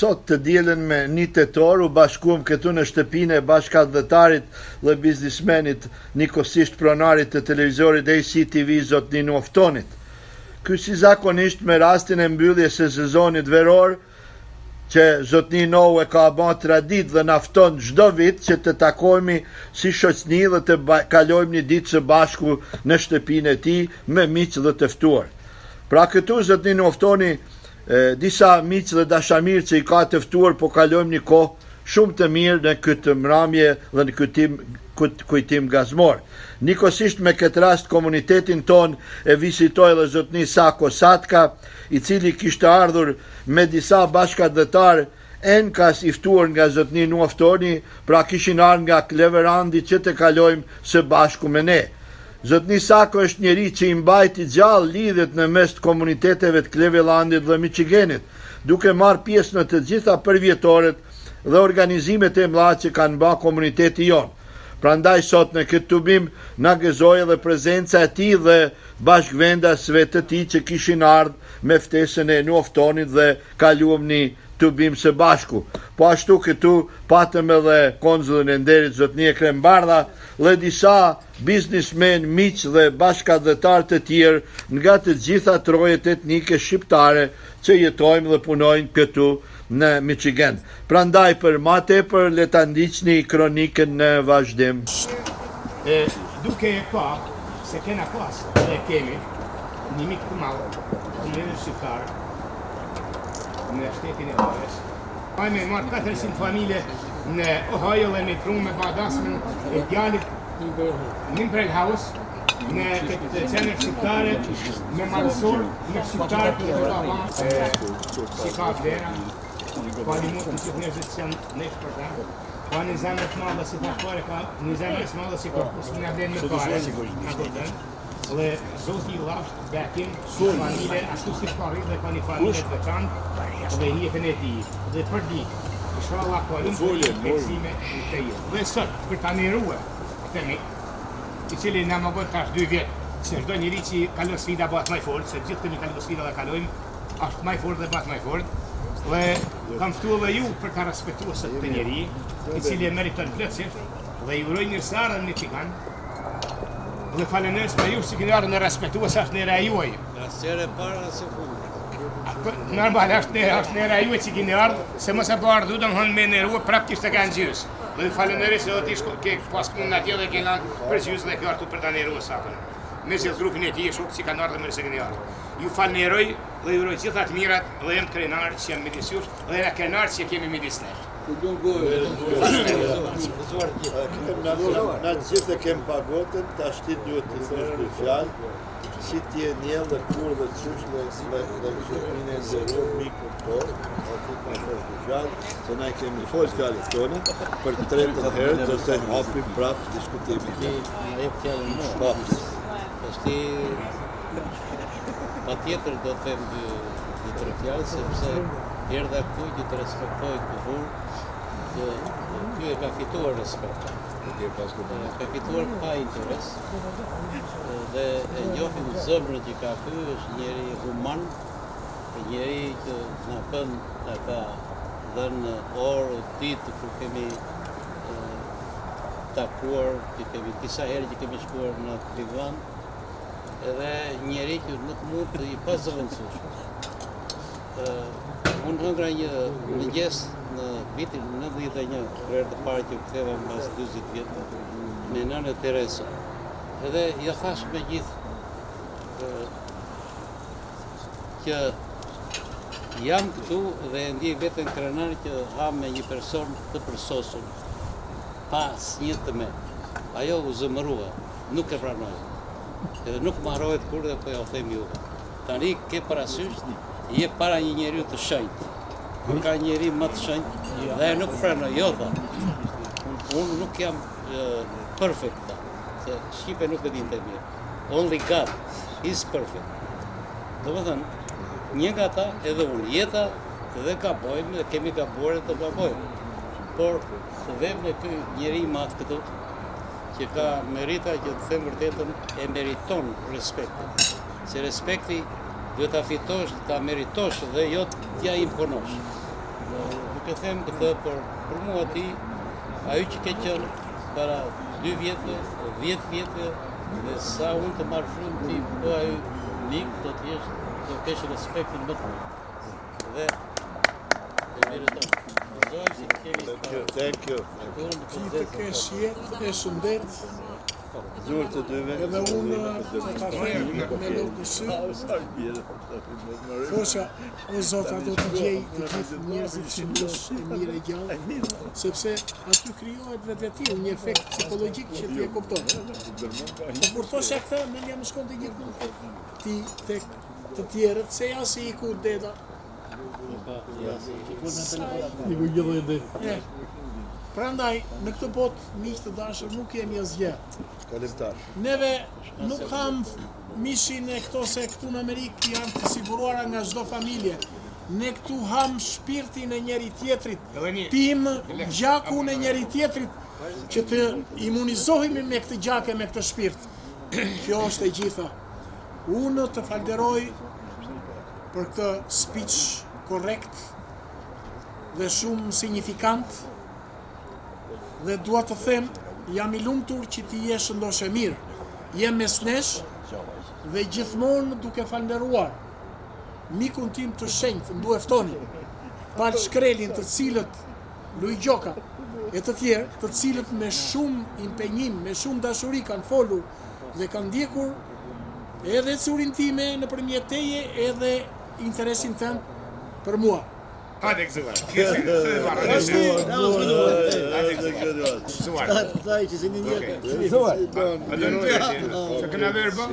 sot të dielën me 1 tetor u bashkuam këtu në shtëpinë e bashkëdhëtarit dhe biznismenit nikosisht pronarit të televizorit ACTV zot Nino Oftonit. Ky si zakonisht me rastin e mbylljes së sezonit veror që zot Nino e ka bërë tradit dhe na fton çdo vit që të takohemi si shoqni dhe të kalojmë një ditë së bashku në shtëpinë e tij me miq dhe të ftuar. Pra këtu zot Nino Oftoni disa miq dhe dashamirë që i ka të ftuar, po kalojmë një kohë shumë të mirë në këtë mramje dhe në këtë kujtim gazmor. Nikosisht me këtë rast komunitetin ton e vizitoi dhe zotni Sako Satka, i cili kishte ardhur me disa bashkëdhëtar enkas i ftuar nga zotni Nino Oftoni, pra kishin ardhur nga Kleverandi që të kalojmë së bashku me ne. Zotni Sako është njeri që i mbajti gjallë lidhjet në mes të komuniteteve të Clevelandit dhe Michiganit, duke marrë pjesë në të gjitha përvjetoret dhe organizimet e mëdha që kanë bërë komuniteti jonë. Prandaj sot në këtë tubim na gëzoi edhe prezenca e tij dhe bashkëvendasve të tij që kishin ardhur me ftesën e Nino Oftonit dhe kaluam një tubim së bashku. Po ashtu këtu patëm edhe konzullin e nderit zotni Ekrem Bardha dhe disa biznismen, miq dhe bashkëdhëtar të tjerë nga të gjitha trojet etnike shqiptare që jetojmë dhe punojnë këtu në Michigan. Prandaj për ma tepër le ta ndiqni kronikën në vazhdim. Duke e pa se kena pas dhe kemi një mik të madh, komunitet shqiptar në shtetin e Ohio's. Me marrë 400 familje në Ohio dhe me prunë me badasmën e djalit Nimbrel House në këtë qenë shqiptare me marësor në shqiptarë të të rama si ka vlera, pa një mund të qëtë njerëzit që janë nesh për ta, pa një zemër të madhe si pare, ka një zemër të madhe si korpus në vlenë me pare, në godën, dhe zoti i lasht, bekim, familje, ashtu si shparit dhe ka një familje të veçantë dhe jetën e tij. Dhe për ditë, inshallah kolim për përksime në të jetë. Dhe sot, për ta mirue, temi, i cili na më bën tash 2 vjet, se çdo njeri që kalon sfida bëhet më i fortë, se gjithë kemi kaluar sfida dhe kalojmë, është më i fortë dhe bëhet më i fortë. Dhe kam ftuar dhe ju për ta respektuar këtë njeri, i cili e meriton plotësisht dhe i uroj mirëseardhje në Michigan. Dhe falenderoj për ju që keni ardhur në respektues është në era juaj. Asere para se fund. Normal është në era juaj që keni ardhur, se mos e po ardhu domthon me nervë prapë kishte kanë gjys. Dhe falenderoj se do të ishte ke pas punë atje dhe kena për gjys dhe kjo artu për ta nervë sakën. Me gjithë grupin e tij shok që kanë ardhur mirë se keni ardhur. Ju falenderoj dhe ju uroj gjithë të mirat dhe jam krenar që jam midis jush dhe jam krenar që kemi midis nesh. Na gjithë kem pagotën, tash ti duhet të thosh dy fjalë, si ti e njeh dhe kur dhe çush dhe shoqërinë e zero mikun to, aty ka thosh dy fjalë, se na kemi folë fjalët tona, për të tretën herë do të hapim prapë diskutimin. Ne fjalën më. Është patjetër do të them dy tre fjalë sepse erdha këtu që të respektoj kulturën. Ky e ka fituar respekt. Ka fituar pa interes. Dhe e njohim zemrën që ka ky, është njeri human, njeri që na bën ta ka dhënë orë, ditë kur kemi takuar, që kemi disa herë që kemi shkuar në Cleveland, edhe njeri që nuk mund të i pazëvendësosh. Unë hëngra një mëngjes në vitin 91, për të parë që ktheva mbas 40 vjetë me nënë Teresa. Edhe ja thash me gjithë që jam këtu dhe ndjej veten krenar që ha me një person të përsosur, pas një të me. Ajo u zëmërua, nuk e pranoj. Edhe nuk më harrohet kur dhe po ja u them juve. Tani ke parasysh, je para një njeriu të shenjtë. Ka njeri më të shenjtë dhe nuk pranoj, jo tha. Unë nuk jam perfect, se shqipe nuk e dinte mirë. Only God is perfect. Do më thënë, një nga ta edhe unë, jeta dhe gabojmë dhe kemi gabuar të gabojmë. Por të vem në ky njeri matë këtu, që ka merita që të them vërtetën e meriton respektin. Se respekti duhet ta fitosh, ta meritosh dhe jo t'ja imponosh. Duke them këtë për mua ti, ajo që ke qenë para 2 vjetë, 10 vjetë, dhe sa unë të marrë shumë ti, po ajo nikë do të jesh, do të kesh respektin më të më. Dhe e meriton. Gëzoj si të kemi Thank you. Ti të kesh jetë e shëndet, Zurë të dyve. edhe unë të ta them me lodhë në sy, thosha, o Zota, do të gjej të gjithë njerëzit që ndosh e mirë e gjallë, sepse aty krijohet vetvetiu një efekt psikologjik që ti e kupton. Po kur thosha këtë, mendja më shkonte gjithmonë ti tek të tjerët, se ja si i ku deta. Prandaj, në këtë botë, miq të dashur, nuk jemi asgjë. Kalimtar. Neve nuk ham mishin e këto se këtu në Amerikë janë të siguruara nga çdo familje. Ne këtu ham shpirtin e njëri tjetrit, pim gjakun e njëri tjetrit, që të imunizohemi me këtë gjak e me këtë shpirt. Kjo është e gjitha. Unë të falderoj për këtë speech korrekt dhe shumë signifikant, dhe dua të them, jam i lumtur që ti je shëndosh e mirë. Jem mes nesh dhe gjithmonë duke falënderuar mikun tim të shenjtë, Ndu Eftonin, Pal Shkrelin, të cilët Luj Gjoka e të tjerë, të cilët me shumë impenjim, me shumë dashuri kanë folur dhe kanë ndjekur edhe curin time nëpërmjet teje edhe interesin tënd për mua. Hadi gëzuar. Ska kunna verba?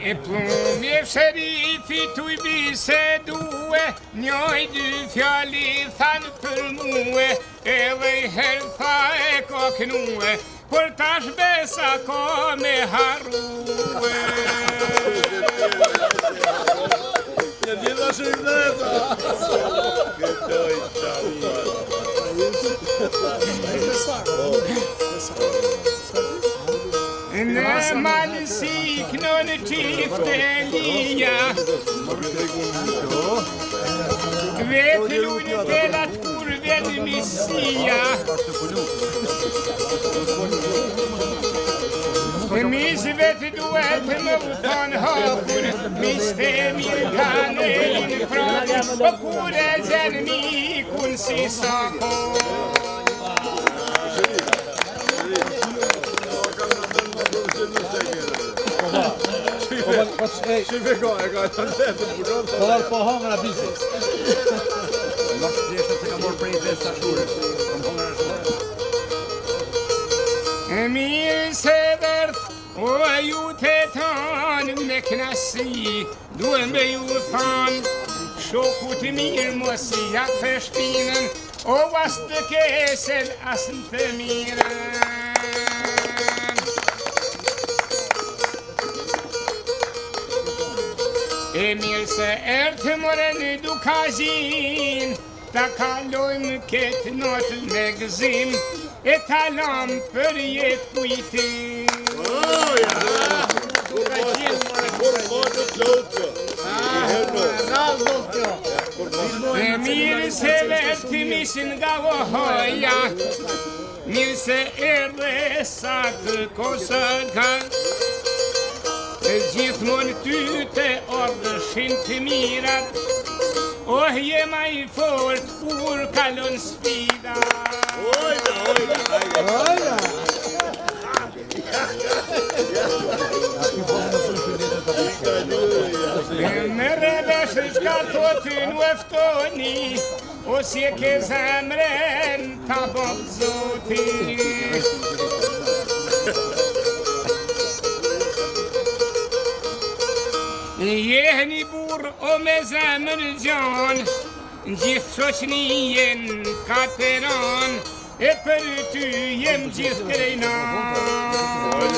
E plumje sherifi tu I bisedue, njoj dy fjali than për mua, edhe I herë tha e koknue, por tash besa ko me harrue. Ja gjitha shëndeta. Në malësi kënë qifte lija, vetë lunë pelat kur vetë misia. Mis vetë duhet më vëthon hapur, mis të mirë kanë e në pranë, po kur e gjenë mikun si sakon. Po hongër a biznes. Nuk thjesht se ka marrë prej vetë shurës. Mirë se dërth, o ju të tanë me knasi, duhem me ju thanë, shoku të mirë mos I jakë shpinën, o as të kesen as në të mirën. E mirë se ertë more në dukazin, ta kalojmë këtë notë me gëzim, e talam për jetë kujtim. E mirë se vetë mishin nga vohoja, mirë se erdhe sa të kosëka, gjithmonë ty të ordëshin të mirat, oh jema I fort kur kalon sfida. Me revesh shka thotë Ndu Eftoni, o si e ke zemren ta bob zoti. Jehni bur o me zemër gjan, gjithë shoqnien kateran, e për ty jem gjithë krejnan.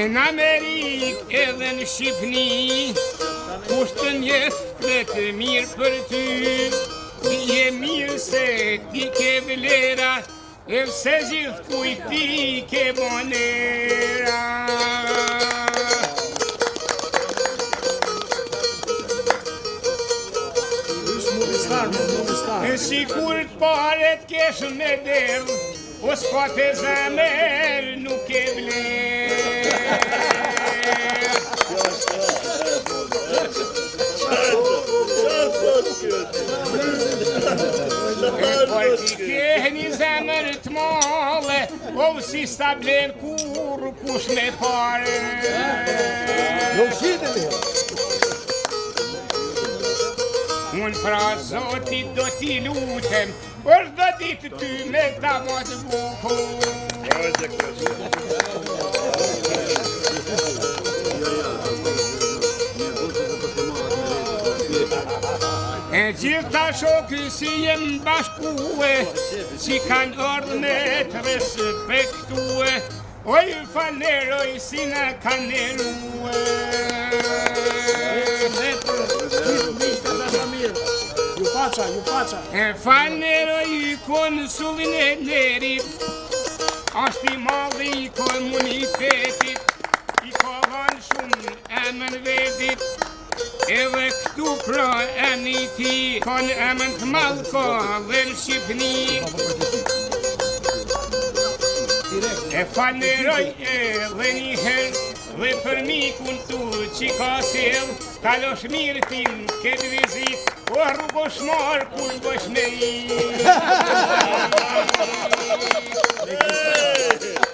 Në Amerikë edhe në Shqipni, kushtën jesë të mirë për ty, je mirë se ti ke vlera, e se gjithë kujti ke bonera. E si kur t'paret kesh me derë, o s'pat e zemër nuk e vlerë. Por t'i ke një zemër t'male, o si sta bler kur kush me pare. Unë pra Zotit do t'i lutem, për do ditë ty me ta mos bukur. E gjitha shokë si jem bashkue, si kanë ardhë me të respektue, oj faleroj si në kanë erue. Ju paca. E faleroj konsulin e nerit, është i madhi i komunitetit, i kohon shumë emën vedit, edhe këtu pra emni ti, kon emën të madhë ka dhe në Shqipni. E faleroj edhe njëherë, dhe për mikun tu që ka sel, kalosh mirë tim këtë vizit, o rrugosh marë kur bosh me i.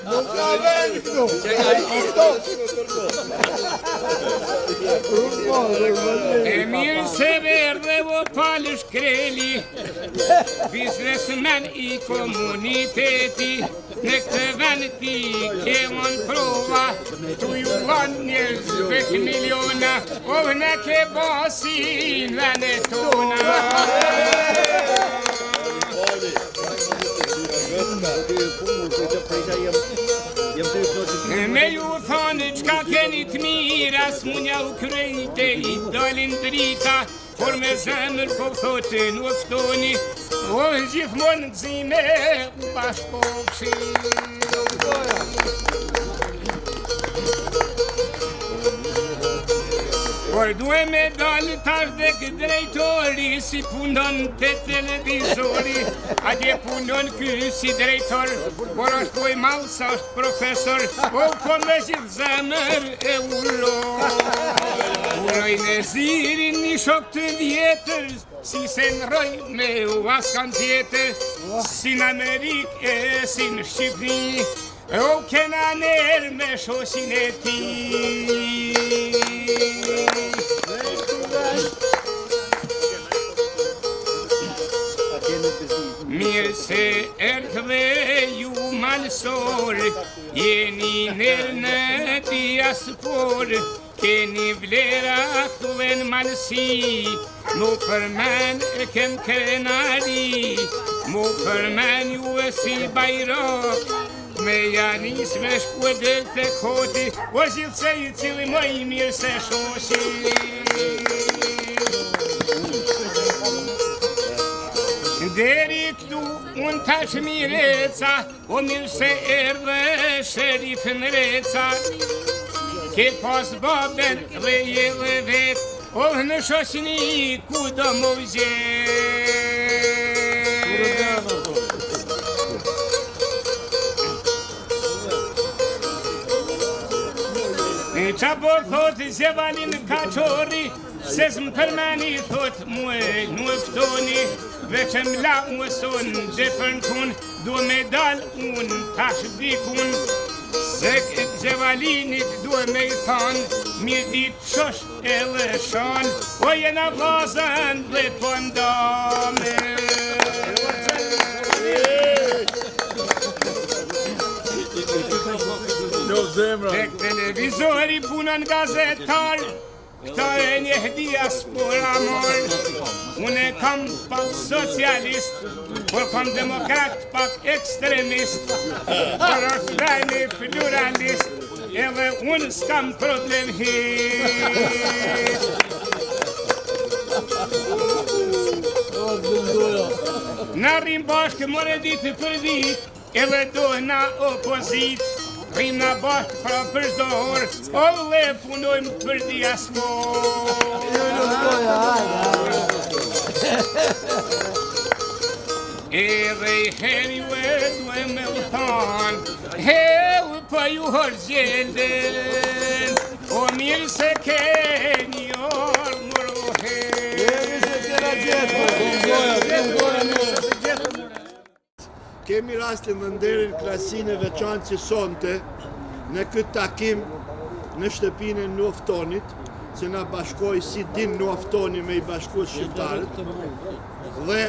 Nuk ka vend këtu. E mirë se verde o palë shkreli, biznesmen i komuniteti, në këtë vend ti kemon prova, tu ju lan njerëz 10 miliona, o në ke basin vende tona. Me ju thonë qka keni të mira, s'munja u krejte i dalin drita, por me zemër po thotë në uftoni, o gjithmonë gzime u bashkofshi. Por duhe me dalë tash dhe këtë drejtori, si punon të televizori, atje punon ky si drejtor, por është poj malë sa është profesor, o po me gjithë zemër e uroj. Uroj në zirin një shok të vjetër, si se në roj me u askan tjetër, si në Amerik e si në Shqipni, o kena nërë me shoshin e ti. Mirë se erdhë dhe ju malësor, jeni nërë në diaspor, keni vlera këtu dhe në malësi, mu përmen e kem krenari, mu përmen ju e si bajrok, me janis me shku e del të koti, o zilë se i cili më i mirë se shoshi. Deri këtu unë tash mireca, o mirë se erdhe sherif në reca, ke pas baben dhe jele vet, o në shoshni ku do më vjet. Qa po thot Zevalin Kachori, se s'më përmeni thot muë në ftoni, veç e m'la uëson dhe për në kun, do me dal unë tash dikun, se këtë Zevalinit do me i than, mirë dit shosh e lëshon, o jena vazën dhe pëndame. Tek televizori punën gazetar, këta e një diaspora mor. Unë kam pak socialist, por kam demokrat pak ekstremist, por është dhe një pluralist, edhe unë s'kam problem Na rrim bashkë more ditë për ditë, edhe dojna opozit, rrimna bashkë pra për çdo orë, o vëlle punojmë për Edhe I heri duhe me u thanë, heu për ju hërgjenden, o mirë se keni orë mërohe. Kemi rastin dhe nderin klasin e veçantë që sonte në këtë takim në shtëpinë e Nuaftonit, që na bashkoi si din Nuaftoni me I bashku shqiptarët dhe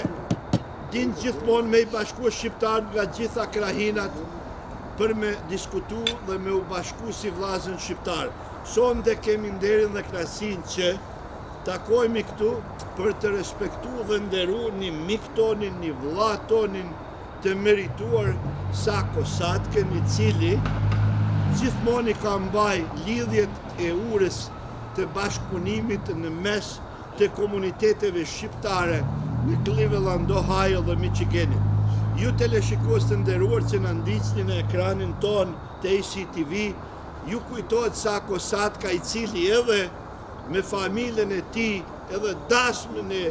din gjithmonë me I bashku shqiptarët nga gjitha krahinat për me diskutu dhe me u bashku si vllazën shqiptar. Sonte kemi nderin dhe klasin që takojmë këtu për të respektu dhe nderu një mik tonin, një vlla tonin të merituar Sako Satken, I cili gjithmonë I ka mbaj lidhjet e urës të bashkëpunimit në mes të komuniteteve shqiptare në Cleveland, Ohio dhe Michiganit. Ju teleshikues të nderuar që na ndiqni në ekranin ton të ACTV, ju kujtohet Sako Satka, I cili edhe me familjen e tij, edhe dasmën e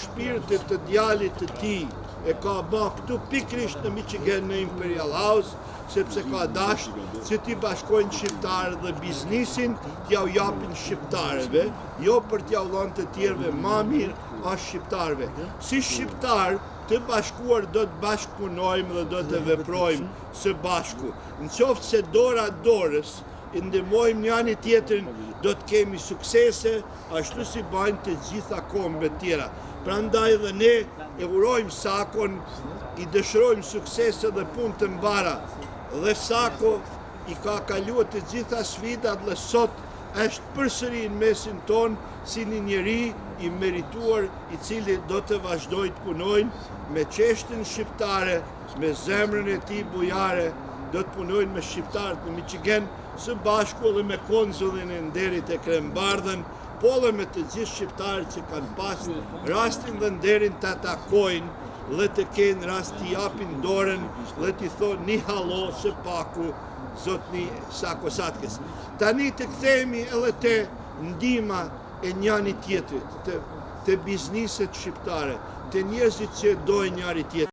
shpirtit të djalit të tij e ka ba këtu pikrisht në Michigan në Imperial House, sepse ka dash që ti bashkojnë shqiptarë dhe biznisin t'ja u japin shqiptarëve, jo për t'ja u dhënë të tjerëve ma mirë as shqiptarëve. Si shqiptar të bashkuar do të bashkëpunojmë dhe do të veprojmë së bashku. Në qoftë se dora dorës I ndihmojmë njani tjetrin, do të kemi suksese, ashtu si bajnë të gjitha kombet tjera. Prandaj dhe ne e urojmë Sakon, I dëshirojmë suksese dhe punë të mbara. Dhe Sako I ka kaluar të gjitha sfidat dhe sot është përsëri në mesin ton si një njeri I merituar I cili do të vazhdojë të punojnë me çështën shqiptare, me zemrën e tij bujare, do të punojnë me shqiptarët në Michigan, së bashku dhe me konsullin e nderit e Krembardhën, po dhe me të gjithë shqiptarët që kanë pas rastin dhe nderin të takojnë dhe të kenë rast t'i japin dorën dhe t'i thonë një hallo së paku zotni Sako Satkes. Tani të kthehemi edhe te ndihma e njani tjetrit, të bizniset shqiptare, të njerëzit që dojnë njëri tjetrin.